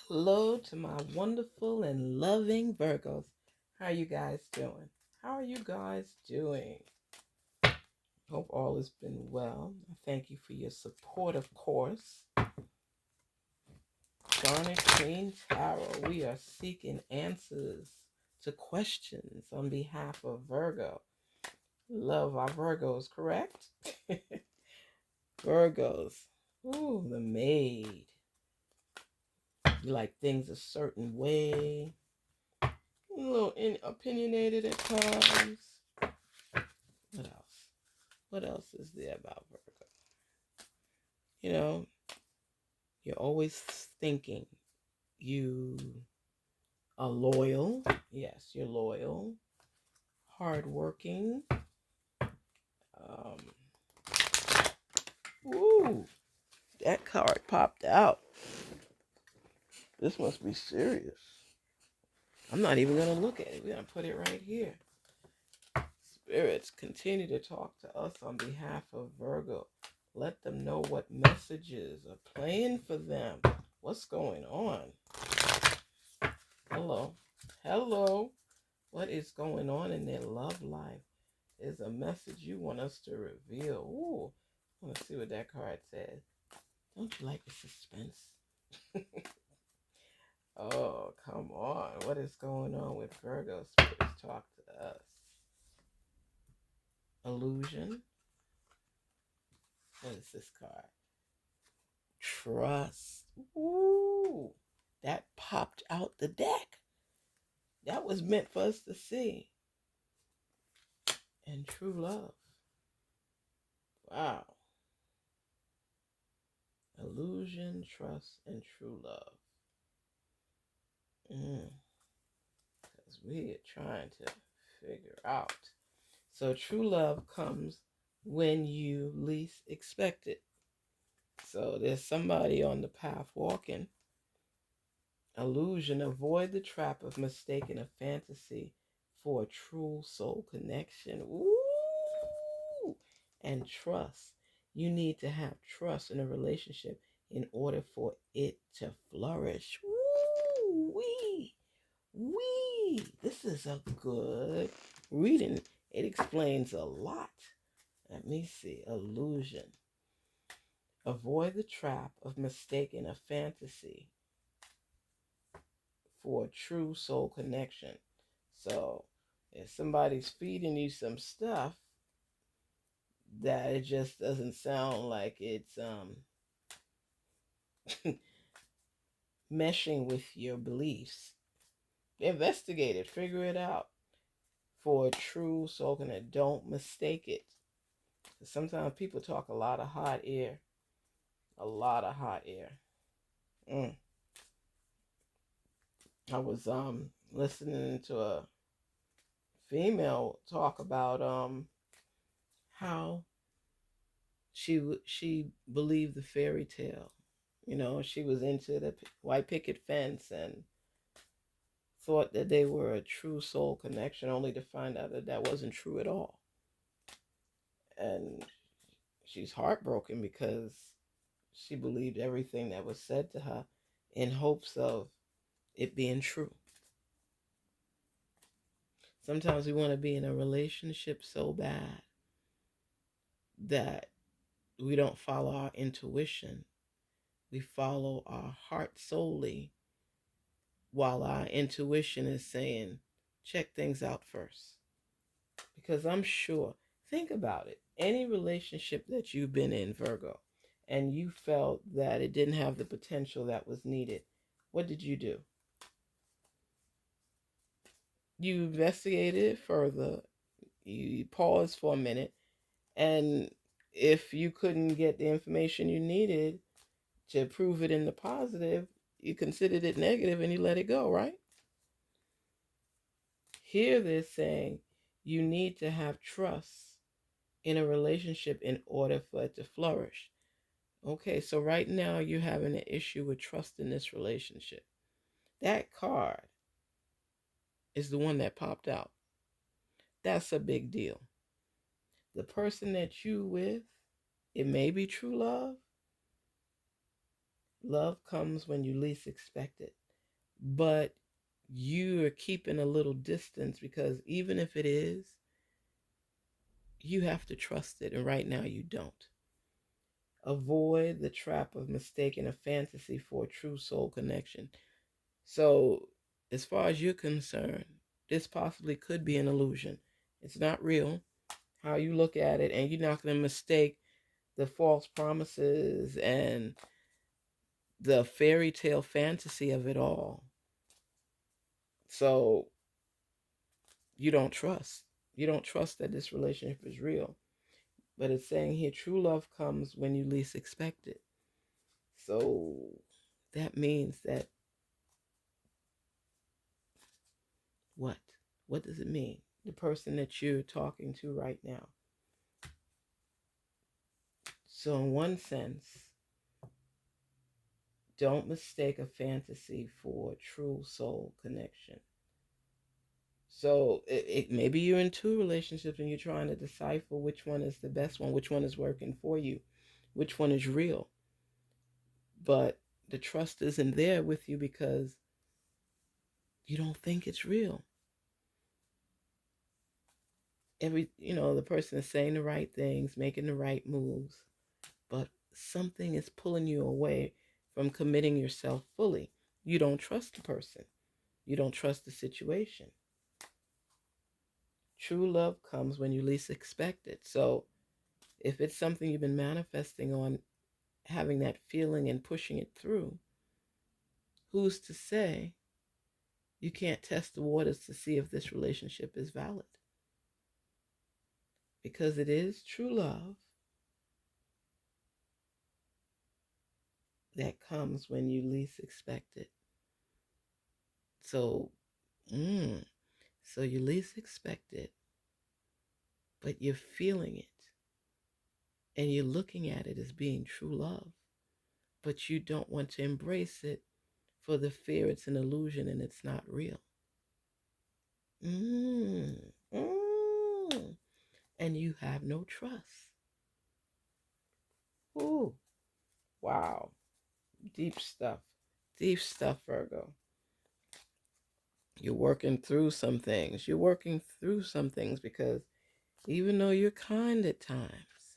Hello to my wonderful and loving Virgos. How are you guys doing? How are you guys doing? Hope all has been well. I thank you for your support, of course. Garnetqueentarot. We are seeking answers to questions on behalf of Virgo. Love our Virgos, correct? Virgos. Ooh, the maid. You like things a certain way. A little opinionated at times. What else? What else is there about Virgo? You know, you're always thinking you are loyal. Yes, you're loyal, hardworking. Um, ooh, that card popped out. This must be serious. I'm not even going to look at it. We're going to put it right here. Spirits, continue to talk to us on behalf of Virgo. Let them know what messages are playing for them. What's going on? Hello. Hello. What is going on in their love life? Is a message you want us to reveal. Ooh, I want to see what that card says. Don't you like the suspense? Oh, come on. What is going on with Virgo? Spirits, talk to us. Illusion. What is this card? Trust. Ooh, that popped out the deck. That was meant for us to see. And true love. Wow. Illusion, trust, and true love. Because we are trying to figure out. So true love comes when you least expect it. So there's somebody on the path walking. Illusion, avoid the trap of mistaking a fantasy for a true soul connection. Ooh! And trust. You need to have trust in a relationship in order for it to flourish. Woo! Wee! This is a good reading. It explains a lot. Let me see. Illusion. Avoid the trap of mistaking a fantasy for a true soul connection. So, if somebody's feeding you some stuff that it just doesn't sound like it's meshing with your beliefs, investigate it, figure it out. For a true soul connection, don't mistake it. Sometimes people talk a lot of hot air. A lot of hot air. I was listening to a female talk about how she believed the fairy tale. You know, she was into the white picket fence and thought that they were a true soul connection, only to find out that that wasn't true at all. And she's heartbroken because she believed everything that was said to her in hopes of it being true. Sometimes we want to be in a relationship so bad that we don't follow our intuition. We follow our heart solely while our intuition is saying, check things out first. Because I'm sure, think about it. Any relationship that you've been in, Virgo, and you felt that it didn't have the potential that was needed, what did you do? You investigated it further. You paused for a minute. And if you couldn't get the information you needed to prove it in the positive, you considered it negative and you let it go, right? Here they're saying you need to have trust in a relationship in order for it to flourish. Okay, so right now you're having an issue with trust in this relationship. That card is the one that popped out. That's a big deal. The person that you with, it may be true love. Love comes when you least expect it. But you are keeping a little distance because even if it is, you have to trust it. And right now you don't. Avoid the trap of mistaking a fantasy for a true soul connection. So, as far as you're concerned, this possibly could be an illusion. It's not real. How you look at it, and you're not going to mistake the false promises and the fairy tale fantasy of it all. So, you don't trust. You don't trust that this relationship is real. But it's saying here true love comes when you least expect it. So, that means that what? What does it mean? The person that you're talking to right now. So, in one sense, don't mistake a fantasy for a true soul connection. So, maybe you're in two relationships and you're trying to decipher which one is the best one, which one is working for you, which one is real. But the trust isn't there with you because you don't think it's real. The person is saying the right things, making the right moves, but something is pulling you away from committing yourself fully. You don't trust the person. You don't trust the situation. True love comes when you least expect it. So if it's something you've been manifesting on, having that feeling and pushing it through, who's to say you can't test the waters to see if this relationship is valid? Because it is true love that comes when you least expect it. So, so you least expect it, but you're feeling it, and you're looking at it as being true love, but you don't want to embrace it for the fear it's an illusion and it's not real. And you have no trust. Ooh, wow. Deep stuff. Deep stuff, Virgo. You're working through some things. You're working through some things because even though you're kind at times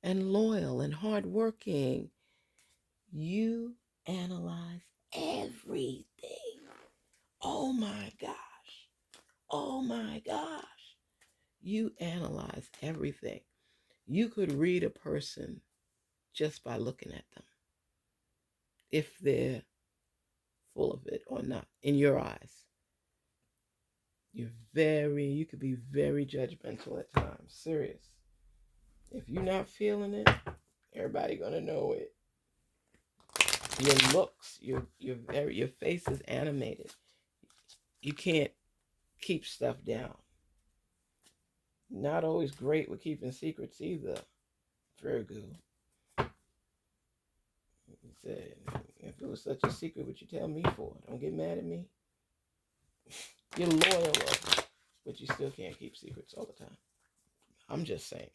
and loyal and hardworking, you analyze everything. Oh my gosh. Oh my gosh. You analyze everything. You could read a person just by looking at them, if they're full of it or not, in your eyes. You could be very judgmental at times. Serious. If you're not feeling it, everybody gonna know it. Your looks, your face is animated. You can't keep stuff down. Not always great with keeping secrets either, Virgo. He said, if it was such a secret, what you tell me for? Don't get mad at me. You're loyal, but you still can't keep secrets all the time. I'm just saying.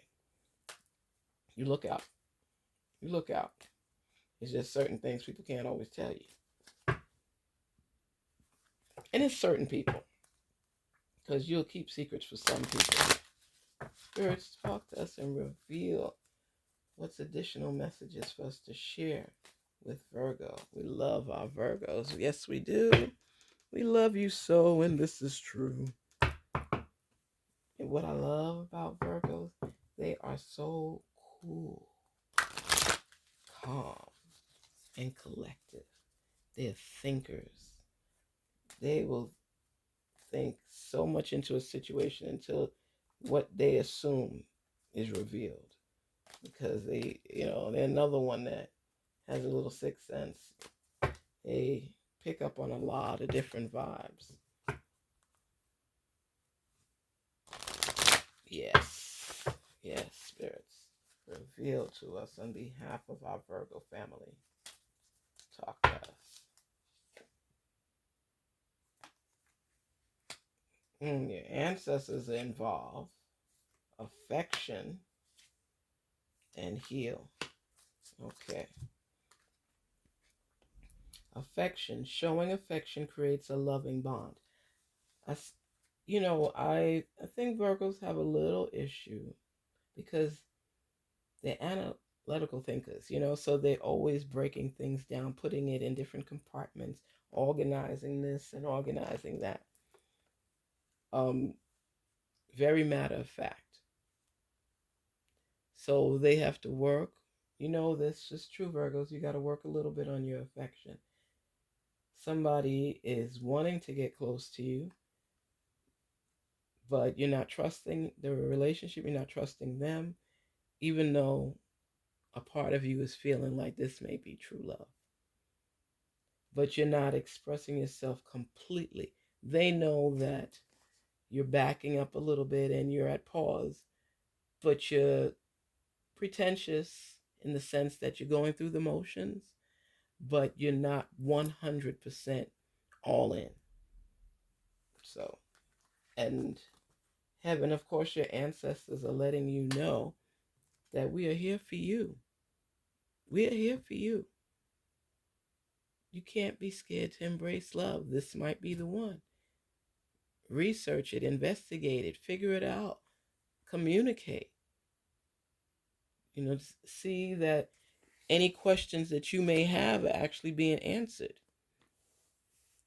You look out. You look out. It's just certain things people can't always tell you. And it's certain people. Because you'll keep secrets for some people. Spirits, talk to us and reveal what's additional messages for us to share with Virgo. We love our Virgos. Yes, we do. We love you so, and this is true. And what I love about Virgos, they are so cool, calm, and collective. They're thinkers. They will think so much into a situation until what they assume is revealed. Because they're another one that has a little sixth sense. They pick up on a lot of different vibes. Yes, spirits, reveal to us on behalf of our Virgo family. Talk to us. Your ancestors are involved. Affection and heal. Okay. Affection, showing affection creates a loving bond. I, I think Virgos have a little issue because they're analytical thinkers, so they're always breaking things down, putting it in different compartments, organizing this and organizing that. Um, Very matter of fact. So they have to work. This is true, Virgos. You got to work a little bit on your affection. Somebody is wanting to get close to you, but you're not trusting the relationship, you're not trusting them, even though a part of you is feeling like this may be true love. But you're not expressing yourself completely. They know that you're backing up a little bit and you're at pause, but you're pretentious in the sense that you're going through the motions, but you're not 100% all in. So, and heaven, of course, your ancestors are letting you know that we are here for you. We are here for you. You can't be scared to embrace love. This might be the one. Research it, investigate it, figure it out, communicate. See that any questions that you may have are actually being answered.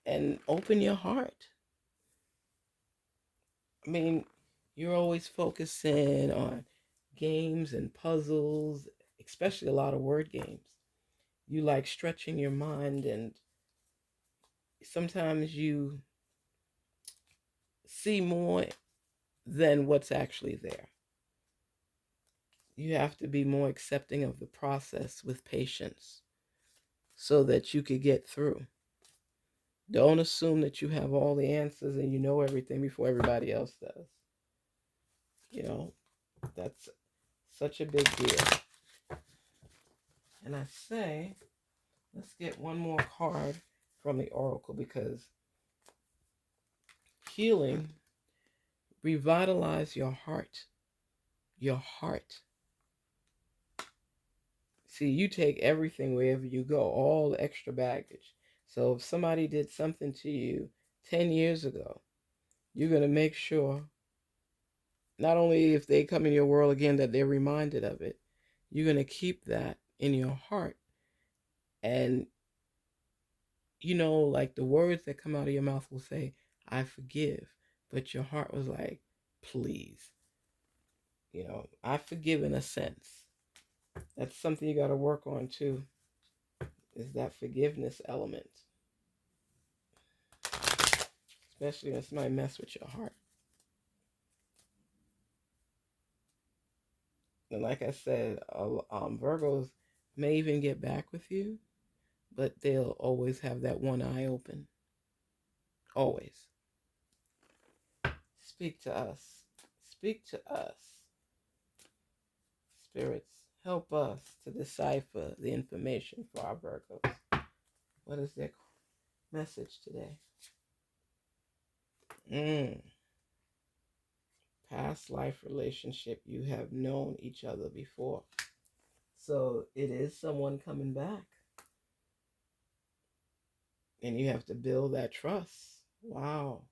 And open your heart. I mean, you're always focusing on games and puzzles, especially a lot of word games. You like stretching your mind, and sometimes you see more than what's actually there. You have to be more accepting of the process with patience so that you could get through. Don't assume that you have all the answers and you know everything before everybody else does. That's such a big deal. And I say, let's get one more card from the Oracle, because healing, revitalize your heart. Your heart. See, you take everything wherever you go, all the extra baggage. So if somebody did something to you 10 years ago, you're going to make sure, not only if they come in your world again, that they're reminded of it, you're going to keep that in your heart. And, like the words that come out of your mouth will say, I forgive. But your heart was like, please. I forgive in a sense. That's something you got to work on too, is that forgiveness element. Especially when somebody mess with your heart. And like I said, Virgos may even get back with you, but they'll always have that one eye open. Always. Speak to us. Speak to us. Spirits, help us to decipher the information for our Virgos. What is their message today? Past life relationship. You have known each other before. So it is someone coming back. And you have to build that trust. Wow.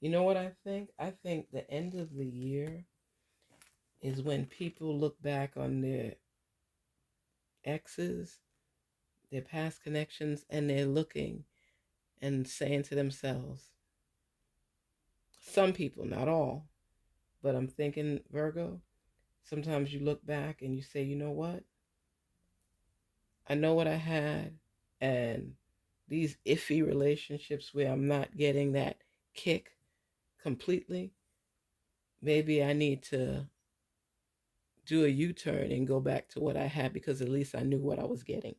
You know what I think? I think the end of the year is when people look back on their exes, their past connections, and they're looking and saying to themselves, some people, not all, but I'm thinking, Virgo, sometimes you look back and you say, you know what? I know what I had, and these iffy relationships where I'm not getting that kick completely, maybe I need to do a U-turn and go back to what I had, because at least I knew what I was getting.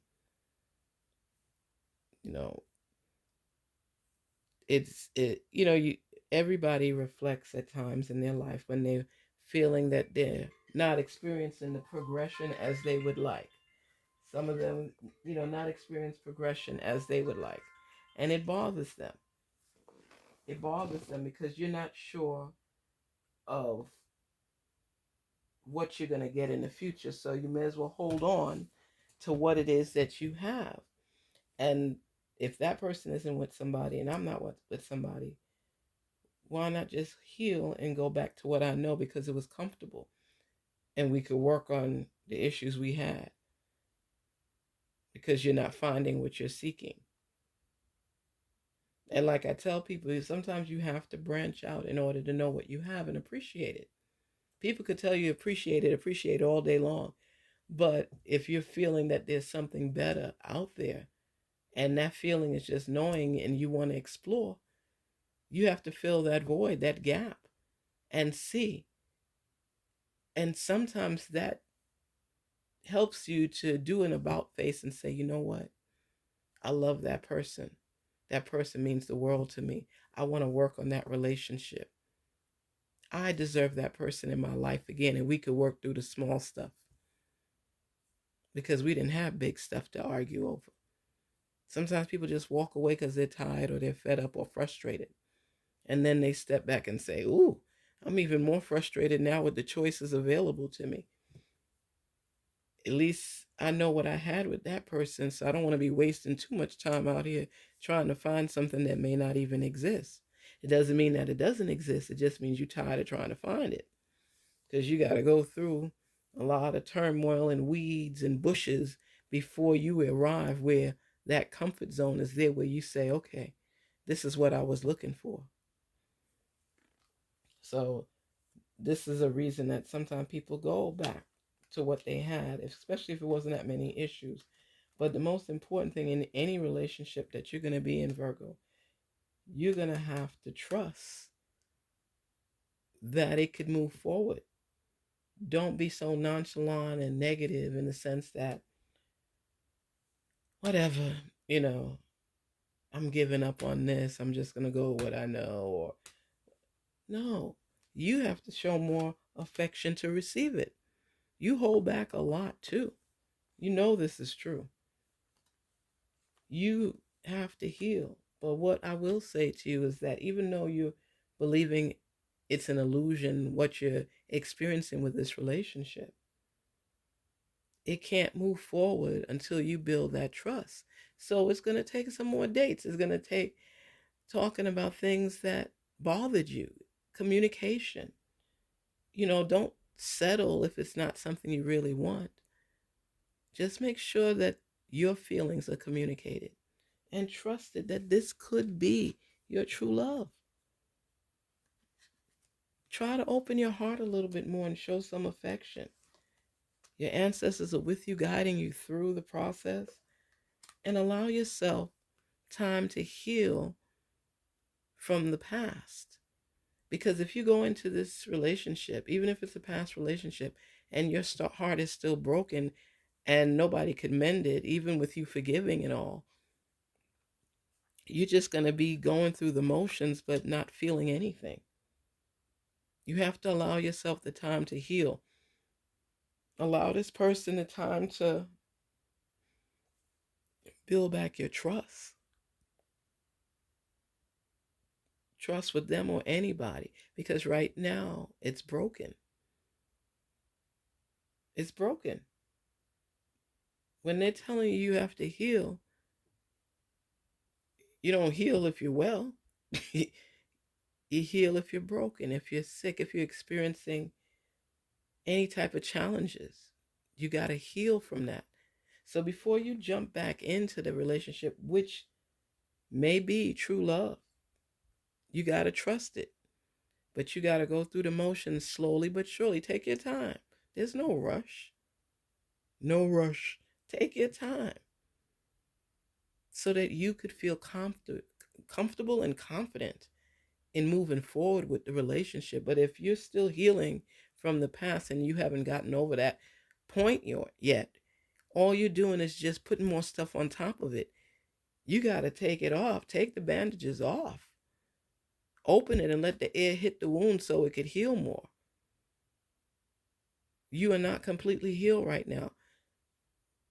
Everybody reflects at times in their life when they're feeling that they're not experiencing the progression as they would like. Some of them, not experience progression as they would like. And it bothers them. It bothers them because you're not sure of what you're going to get in the future. So you may as well hold on to what it is that you have. And if that person isn't with somebody and I'm not with somebody, why not just heal and go back to what I know because it was comfortable and we could work on the issues we had because you're not finding what you're seeking. And like I tell people, sometimes you have to branch out in order to know what you have and appreciate it. People could tell you appreciate it all day long. But if you're feeling that there's something better out there and that feeling is just knowing and you want to explore, you have to fill that void, that gap, and see. And sometimes that helps you to do an about face and say, you know what? I love that person. That person means the world to me. I want to work on that relationship. I deserve that person in my life again, and we could work through the small stuff because we didn't have big stuff to argue over. Sometimes people just walk away because they're tired or they're fed up or frustrated. And then they step back and say, ooh, I'm even more frustrated now with the choices available to me. At least I know what I had with that person, so I don't want to be wasting too much time out here trying to find something that may not even exist. It doesn't mean that it doesn't exist. It just means you're tired of trying to find it because you got to go through a lot of turmoil and weeds and bushes before you arrive where that comfort zone is there where you say, okay, this is what I was looking for. So this is a reason that sometimes people go back to what they had, especially if it wasn't that many issues. But the most important thing in any relationship that you're going to be in, Virgo, you're going to have to trust that it could move forward. Don't be so nonchalant and negative in the sense that, whatever, you know, I'm giving up on this. I'm just going to go with what I know. Or, no, you have to show more affection to receive it. You hold back a lot too. You know this is true. You have to heal. But what I will say to you is that even though you're believing it's an illusion, what you're experiencing with this relationship, it can't move forward until you build that trust. So it's going to take some more dates. It's going to take talking about things that bothered you, communication. Don't settle if it's not something you really want. Just make sure that your feelings are communicated and trusted that this could be your true love. Try to open your heart a little bit more and show some affection. Your ancestors are with you, guiding you through the process, and allow yourself time to heal from the past. Because if you go into this relationship, even if it's a past relationship, and your heart is still broken and nobody could mend it, even with you forgiving and all, you're just going to be going through the motions but not feeling anything. You have to allow yourself the time to heal. Allow this person the time to build back your trust. Trust with them or anybody, because right now it's broken. It's broken. When they're telling you you have to heal, you don't heal if you're well. You heal if you're broken, if you're sick, if you're experiencing any type of challenges. You got to heal from that. So before you jump back into the relationship, which may be true love, you got to trust it. But you got to go through the motions slowly but surely. Take your time. There's no rush. No rush. Take your time so that you could feel comfortable and confident in moving forward with the relationship. But if you're still healing from the past and you haven't gotten over that point yet, all you're doing is just putting more stuff on top of it. You got to take it off. Take the bandages off. Open it and let the air hit the wound so it could heal more. You are not completely healed right now.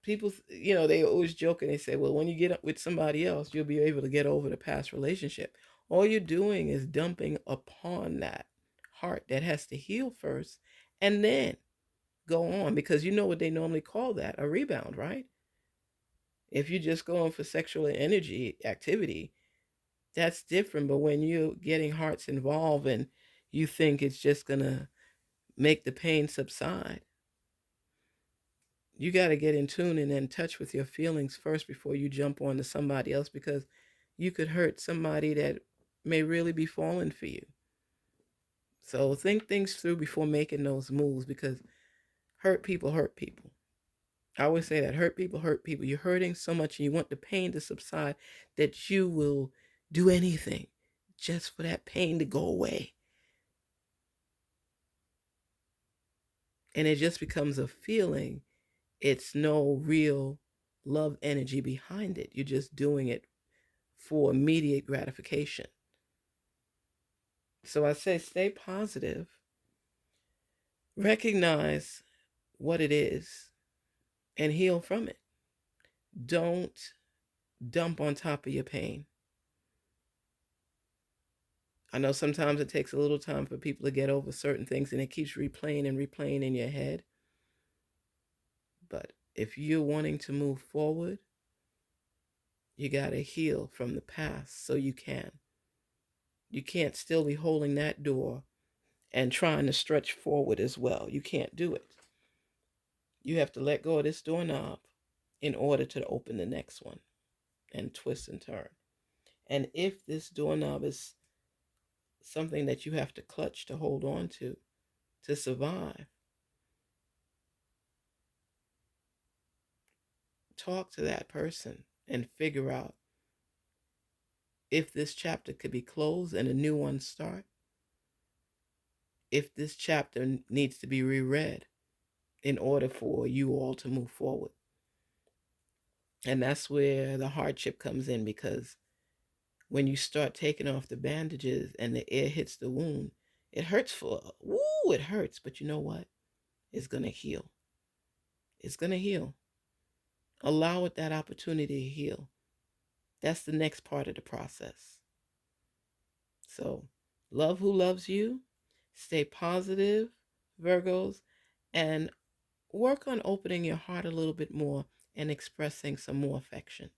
People, they always joke and they say, well, when you get up with somebody else, you'll be able to get over the past relationship. All you're doing is dumping upon that heart that has to heal first and then go on, because you know what they normally call that, a rebound, right? If you're just going for sexual energy activity, that's different. But when you're getting hearts involved and you think it's just going to make the pain subside, you got to get in tune and in touch with your feelings first before you jump on to somebody else, because you could hurt somebody that may really be falling for you. So think things through before making those moves, because hurt people hurt people. I always say that hurt people hurt people. You're hurting so much and you want the pain to subside that you will do anything just for that pain to go away. And it just becomes a feeling. It's no real love energy behind it. You're just doing it for immediate gratification. So I say stay positive, recognize what it is, and heal from it. Don't dump on top of your pain. I know sometimes it takes a little time for people to get over certain things and it keeps replaying and replaying in your head. But if you're wanting to move forward, you got to heal from the past so you can. You can't still be holding that door and trying to stretch forward as well. You can't do it. You have to let go of this doorknob in order to open the next one and twist and turn. And if this doorknob is something that you have to clutch to hold on to survive, talk to that person and figure out if this chapter could be closed and a new one start, if this chapter needs to be reread in order for you all to move forward. And that's where the hardship comes in, because when you start taking off the bandages and the air hits the wound, it hurts it hurts. But you know what? It's going to heal. It's going to heal. Allow it that opportunity to heal. That's the next part of the process. So love who loves you. Stay positive, Virgos, and work on opening your heart a little bit more and expressing some more affection.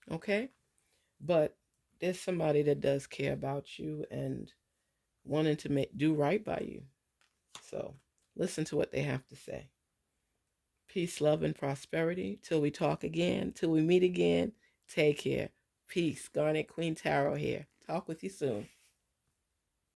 Okay? But there's somebody that does care about you and wanting to do right by you. So listen to what they have to say. Peace, love, and prosperity. Till we talk again, till we meet again. Take care. Peace. Garnet Queen Tarot here. Talk with you soon.